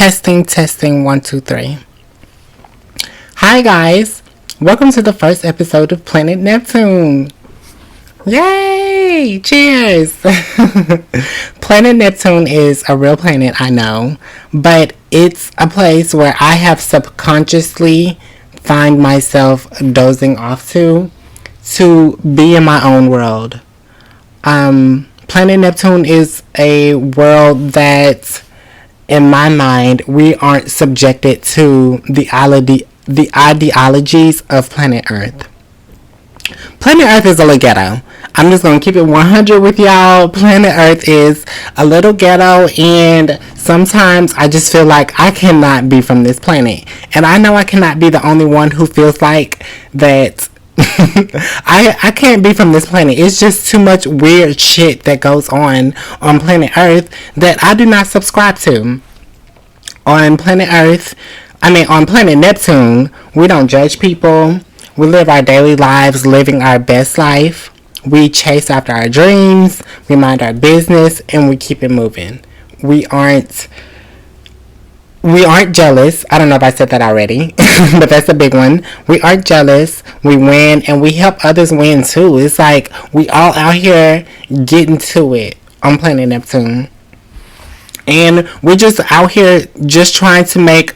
Testing 1 2 3. Hi guys, welcome to the first episode of Planet Neptune. Yay! Cheers! Planet Neptune is a real planet, I know, but it's a place where I have subconsciously find myself dozing off to be in my own world. Planet Neptune is a world that, in my mind, we aren't subjected to the ideologies of planet Earth. Planet Earth is a little ghetto. I'm just going to keep it 100 with y'all. Planet Earth is a little ghetto, and sometimes I just feel like I cannot be from this planet. And I know I cannot be the only one who feels like that. I can't be from this planet. It's just too much weird shit that goes on planet Earth that I do not subscribe to. On planet Neptune, we don't judge people. We live our daily lives, living our best life. We chase after our dreams, we mind our business, and we keep it moving. We aren't jealous. I don't know if I said that already, but that's a big one. We aren't jealous. We win, and we help others win too. It's like we all out here getting to it on planet Neptune. And we're just out here just trying to make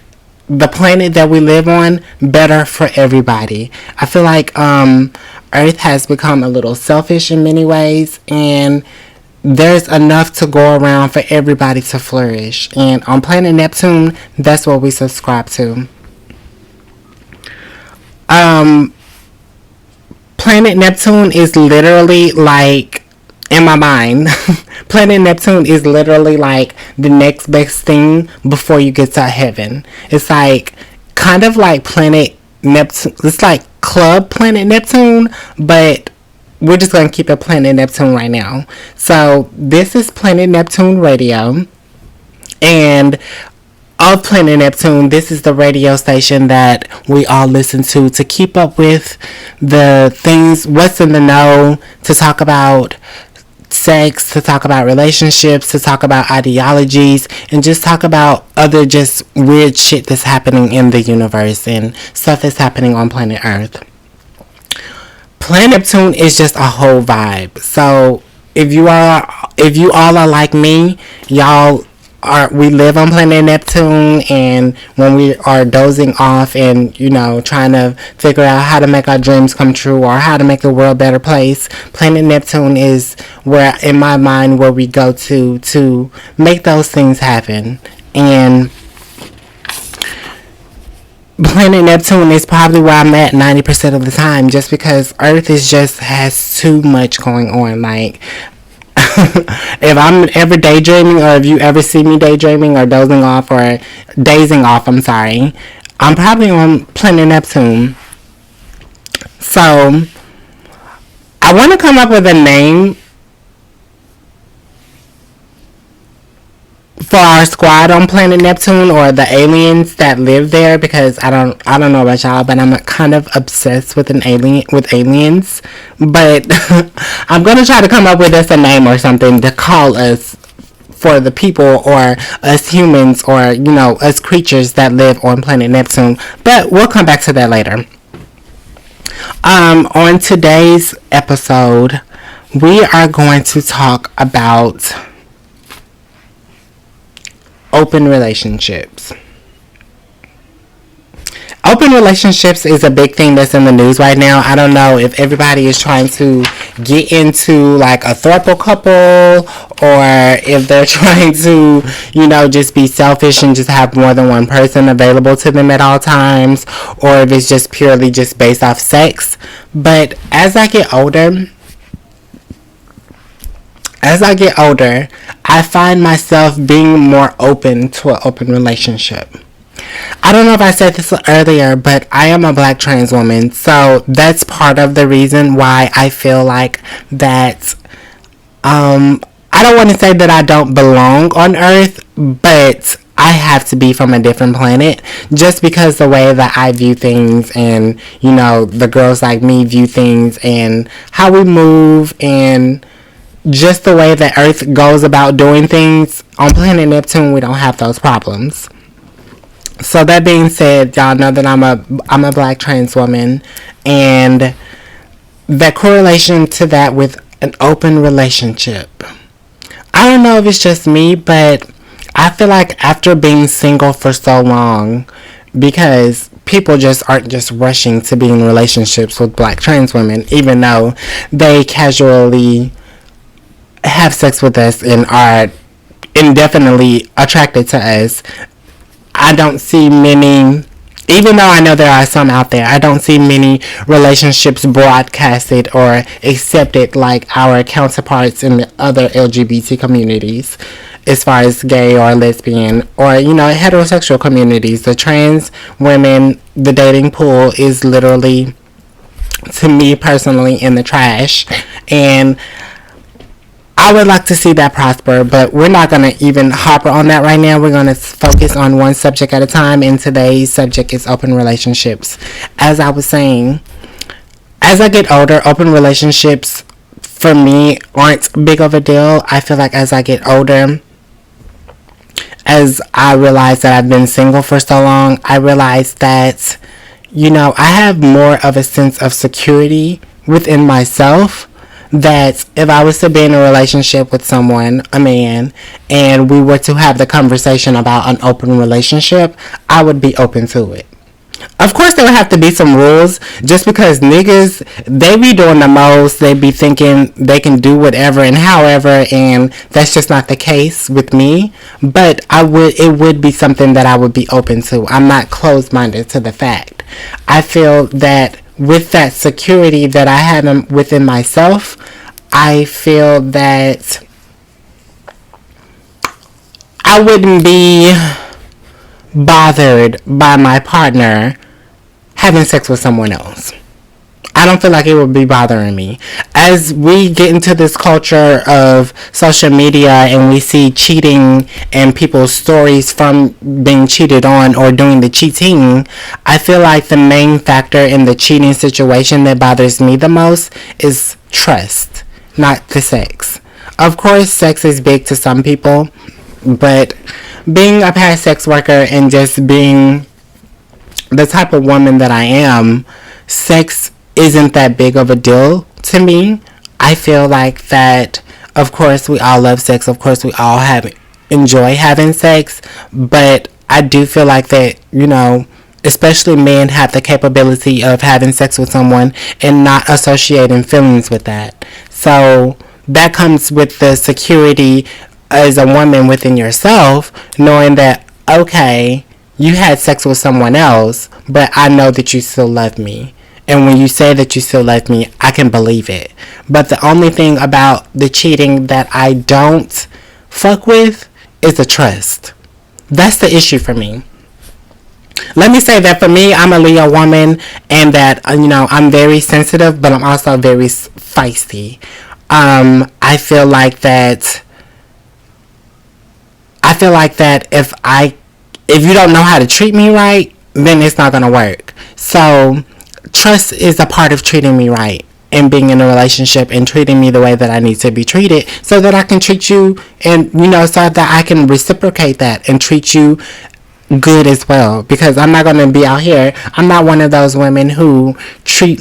the planet that we live on better for everybody. I feel like Earth has become a little selfish in many ways, and there's enough to go around for everybody to flourish. And on planet Neptune, that's what we subscribe to. Planet Neptune is literally like, in my mind, planet Neptune is literally like the next best thing before you get to heaven. It's like kind of like planet Neptune. It's like Club Planet Neptune, but we're just going to keep it Planet Neptune right now. So this is Planet Neptune Radio, and of Planet Neptune, this is the radio station that we all listen to keep up with the things, what's in the know, to talk about sex, to talk about relationships, to talk about ideologies, and just talk about other just weird shit that's happening in the universe and stuff that's happening on planet Earth. Planet Neptune is just a whole vibe. So if you all are like me, we live on planet Neptune, and when we are dozing off and, trying to figure out how to make our dreams come true or how to make the world a better place, planet Neptune is where, in my mind, where we go to make those things happen. And planet Neptune is probably where I'm at 90% of the time, just because Earth has too much going on. Like, if I'm ever daydreaming, or if you ever see me daydreaming or dazing off, I'm probably on planet Neptune. So I want to come up with a name for our squad on planet Neptune, or the aliens that live there, because I don't know about y'all, but I'm kind of obsessed with aliens. But I'm gonna try to come up with us a name or something to call us, for the people, or us humans, or us creatures that live on planet Neptune. But we'll come back to that later. On today's episode, we are going to talk about open relationships. Open relationships is a big thing that's in the news right now. I don't know if everybody is trying to get into like a throuple couple, or if they're trying to, just be selfish and just have more than one person available to them at all times, or if it's just purely just based off sex. But as I get older, I find myself being more open to an open relationship. I don't know if I said this earlier, but I am a black trans woman, so that's part of the reason why I feel like that, I don't want to say that I don't belong on Earth, but I have to be from a different planet, just because the way that I view things, and, the girls like me view things, and how we move, and just the way that Earth goes about doing things. On planet Neptune, we don't have those problems. So that being said, y'all know that I'm a black trans woman, and the correlation to that with an open relationship. I don't know if it's just me, but I feel like after being single for so long, because people just aren't just rushing to be in relationships with black trans women, even though they casually have sex with us and are indefinitely attracted to us. I don't see many, even though I know there are some out there, I don't see many relationships broadcasted or accepted like our counterparts in the other LGBT communities, as far as gay or lesbian or, you know, heterosexual communities. The trans women, the dating pool is literally, to me personally, in the trash. And I would like to see that prosper, but we're not going to even harp on that right now. We're going to focus on one subject at a time, and today's subject is open relationships. As I was saying, as I get older, open relationships for me aren't big of a deal. I feel like as I get older, as I realize that I've been single for so long, I realize that, you know, I have more of a sense of security within myself, that if I was to be in a relationship with someone, a man, and we were to have the conversation about an open relationship, I would be open to it. Of course, there would have to be some rules, just because niggas, they be doing the most, they be thinking they can do whatever and however, and that's just not the case with me. But it would be something that I would be open to. I'm not closed-minded to the fact. I feel that with that security that I have within myself, I feel that I wouldn't be bothered by my partner having sex with someone else. I don't feel like it would be bothering me. As we get into this culture of social media and we see cheating and people's stories from being cheated on or doing the cheating, I feel like the main factor in the cheating situation that bothers me the most is trust, not the sex. Of course, sex is big to some people, but being a past sex worker and just being the type of woman that I am, sex isn't that big of a deal to me. I feel like that, of course, we all love sex. Of course, we all enjoy having sex. But I do feel like that, you know, especially men have the capability of having sex with someone and not associating feelings with that. So that comes with the security as a woman within yourself, knowing that, okay, you had sex with someone else, but I know that you still love me. And when you say that you still love me, I can believe it. But the only thing about the cheating that I don't fuck with is the trust. That's the issue for me. Let me say that for me, I'm a Leo woman, and that, you know, I'm very sensitive, but I'm also very feisty. I feel like that if you don't know how to treat me right, then it's not gonna work. So trust is a part of treating me right and being in a relationship and treating me the way that I need to be treated, so that I can treat you, and, you know, so that I can reciprocate that and treat you good as well. Because I'm not going to be out here, I'm not one of those women who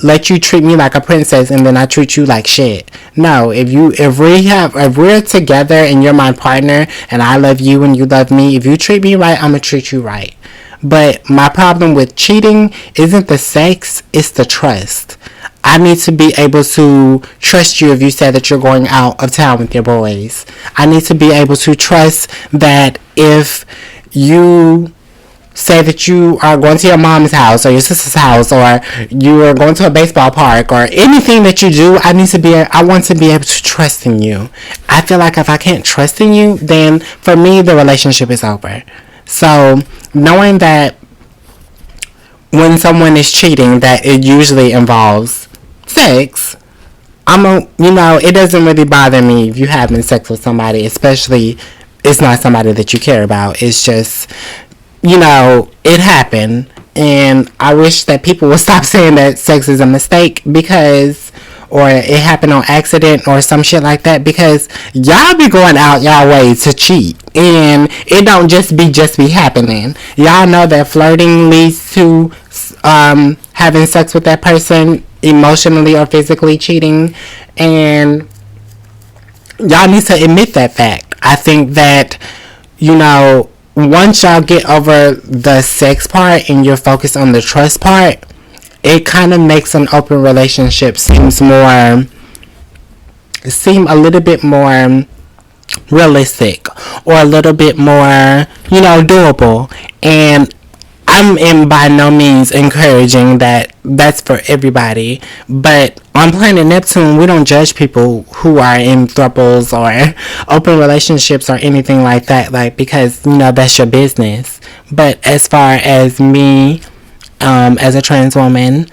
let you treat me like a princess and then I treat you like shit. No, if we're together and you're my partner and I love you and you love me, if you treat me right, I'm gonna treat you right. But my problem with cheating isn't the sex, it's the trust. I need to be able to trust you if you say that you're going out of town with your boys. I need to be able to trust that if you say that you are going to your mom's house or your sister's house, or you are going to a baseball park, or anything that you do, I want to be able to trust in you. I feel like if I can't trust in you, then for me the relationship is over. So knowing that when someone is cheating, that it usually involves sex, it doesn't really bother me if you having sex with somebody, especially it's not somebody that you care about. It's just, it happened. And I wish that people would stop saying that sex is a mistake, because or it happened on accident or some shit like that, because y'all be going out y'all way to cheat, and it don't just be happening. Y'all know that flirting leads to having sex with that person, emotionally or physically cheating, and y'all need to admit that fact. I think that, once y'all get over the sex part and you're focused on the trust part, it kind of makes an open relationship seem a little bit more realistic, or a little bit more, doable. And I'm in by no means encouraging that's for everybody, but on planet Neptune, we don't judge people who are in thruples or open relationships or anything like that, because that's your business. But as far as me, as a trans woman,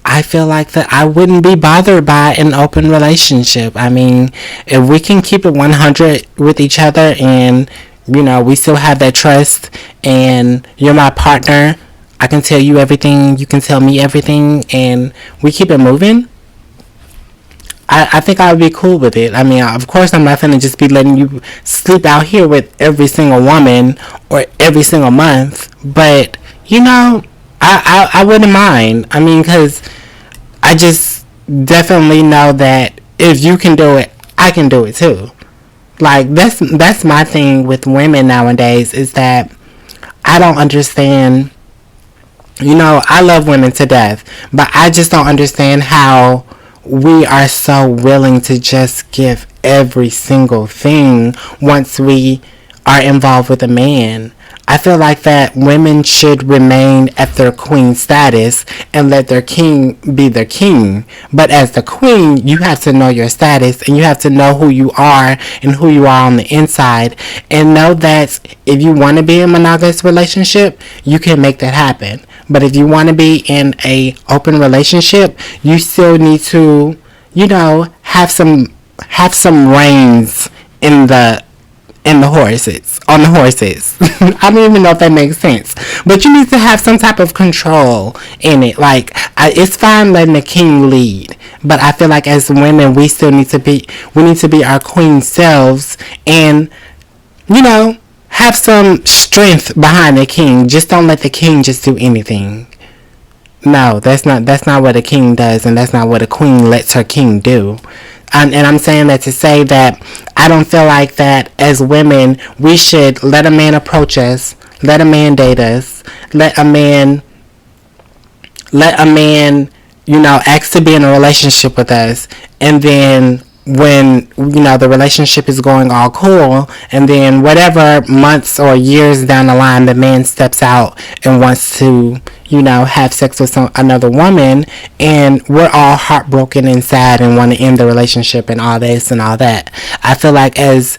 I feel like that I wouldn't be bothered by an open relationship. I mean, if we can keep it 100 with each other, and we still have that trust, and you're my partner, I can tell you everything, you can tell me everything, and we keep it moving, I think I would be cool with it. I mean, of course, I'm not going to just be letting you sleep out here with every single woman or every single month, but, I wouldn't mind. I mean, because I just definitely know that if you can do it, I can do it too. Like, that's my thing with women nowadays, is that I don't understand. I love women to death, but I just don't understand how we are so willing to just give every single thing once we are involved with a man. I feel like that women should remain at their queen status and let their king be their king. But as the queen, you have to know your status, and you have to know who you are and who you are on the inside, and know that if you want to be in a monogamous relationship, you can make that happen. But if you want to be in a open relationship, you still need to, have some reins on the horses. I don't even know if that makes sense, but you need to have some type of control in it. Like, it's fine letting the king lead, but I feel like as women, we need to be our queen selves, and have some strength behind the king. Just don't let the king just do anything. No, that's not what a king does, and that's not what a queen lets her king do. And I'm saying that to say that I don't feel like that as women we should let a man approach us, let a man date us, let a man ask to be in a relationship with us, and then when the relationship is going all cool, and then whatever months or years down the line the man steps out and wants to have sex with another woman, and we're all heartbroken inside and want to end the relationship and all this and all that. I feel like as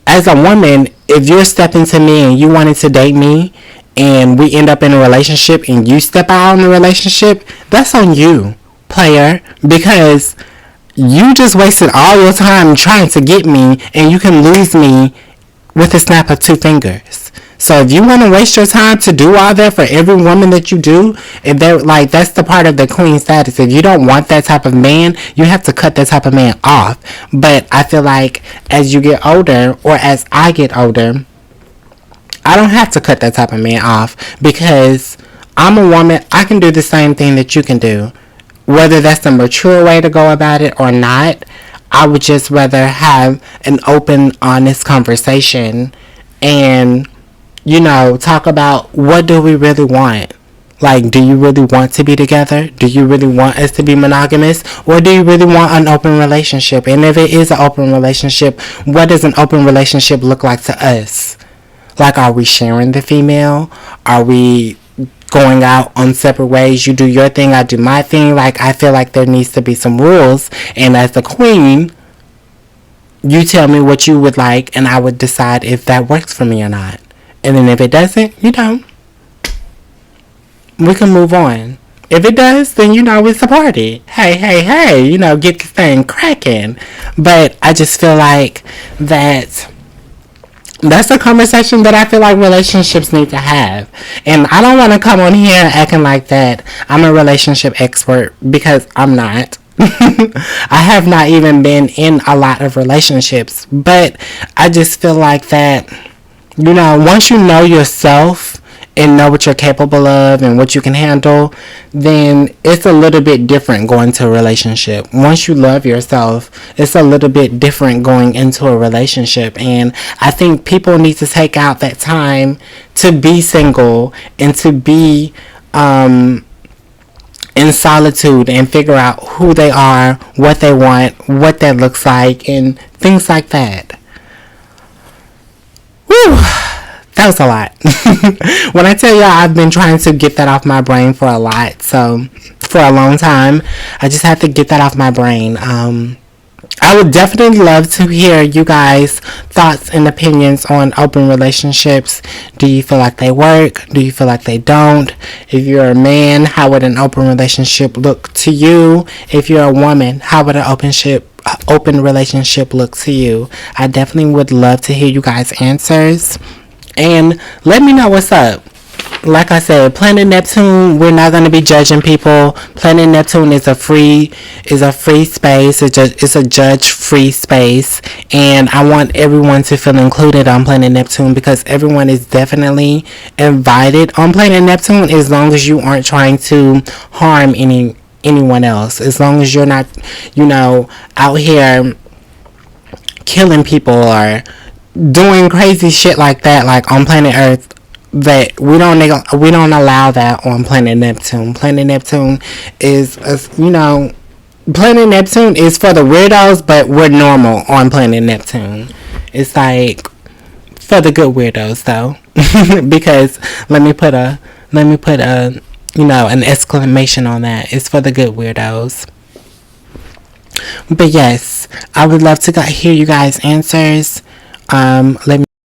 a woman, if you're stepping to me and you wanted to date me, and we end up in a relationship and you step out in the relationship, that's on you, player, because you just wasted all your time trying to get me, and you can lose me with a snap of two fingers. So if you want to waste your time to do all that for every woman that you do, that's the part of the queen status. If you don't want that type of man, you have to cut that type of man off. But I feel like as you get older, or as I get older, I don't have to cut that type of man off, because I'm a woman. I can do the same thing that you can do. Whether that's the mature way to go about it or not, I would just rather have an open, honest conversation and, talk about what do we really want. Like, do you really want to be together? Do you really want us to be monogamous? Or do you really want an open relationship? And if it is an open relationship, what does an open relationship look like to us? Like, are we sharing the female? Are we going out on separate ways? You do your thing, I do my thing. Like, I feel like there needs to be some rules, and as the queen, you tell me what you would like, and I would decide if that works for me or not. And then if it doesn't, we can move on. If it does, then it's a party. Hey, get this thing cracking. But I just feel like that's a conversation that I feel like relationships need to have. And I don't want to come on here acting like that I'm a relationship expert, because I'm not. I have not even been in a lot of relationships, but I just feel like that, once you know yourself and know what you're capable of and what you can handle, then it's a little bit different going to a relationship. Once you love yourself, it's a little bit different going into a relationship. And I think people need to take out that time to be single and to be in solitude and figure out who they are, what they want, what that looks like, and things like that. Whew. That was a lot. When I tell y'all, I've been trying to get that off my brain for a long time. I just have to get that off my brain. I would definitely love to hear you guys' thoughts and opinions on open relationships. Do you feel like they work? Do you feel like they don't? If you're a man, how would an open relationship look to you? If you're a woman, how would an open relationship look to you? I definitely would love to hear you guys' answers. And let me know what's up. Like I said, Planet Neptune, we're not going to be judging people. Planet Neptune is a free space. It's a judge-free space. And I want everyone to feel included on Planet Neptune, because everyone is definitely invited on Planet Neptune, as long as you aren't trying to harm anyone else. As long as you're not, out here killing people or doing crazy shit like that, like on planet Earth. That we don't allow that on Planet Neptune. Planet Neptune is, Planet Neptune is for the weirdos, but we're normal on Planet Neptune. It's like for the good weirdos, though, because let me put a an exclamation on that. It's for the good weirdos. But yes, I would love to hear you guys' answers. Let me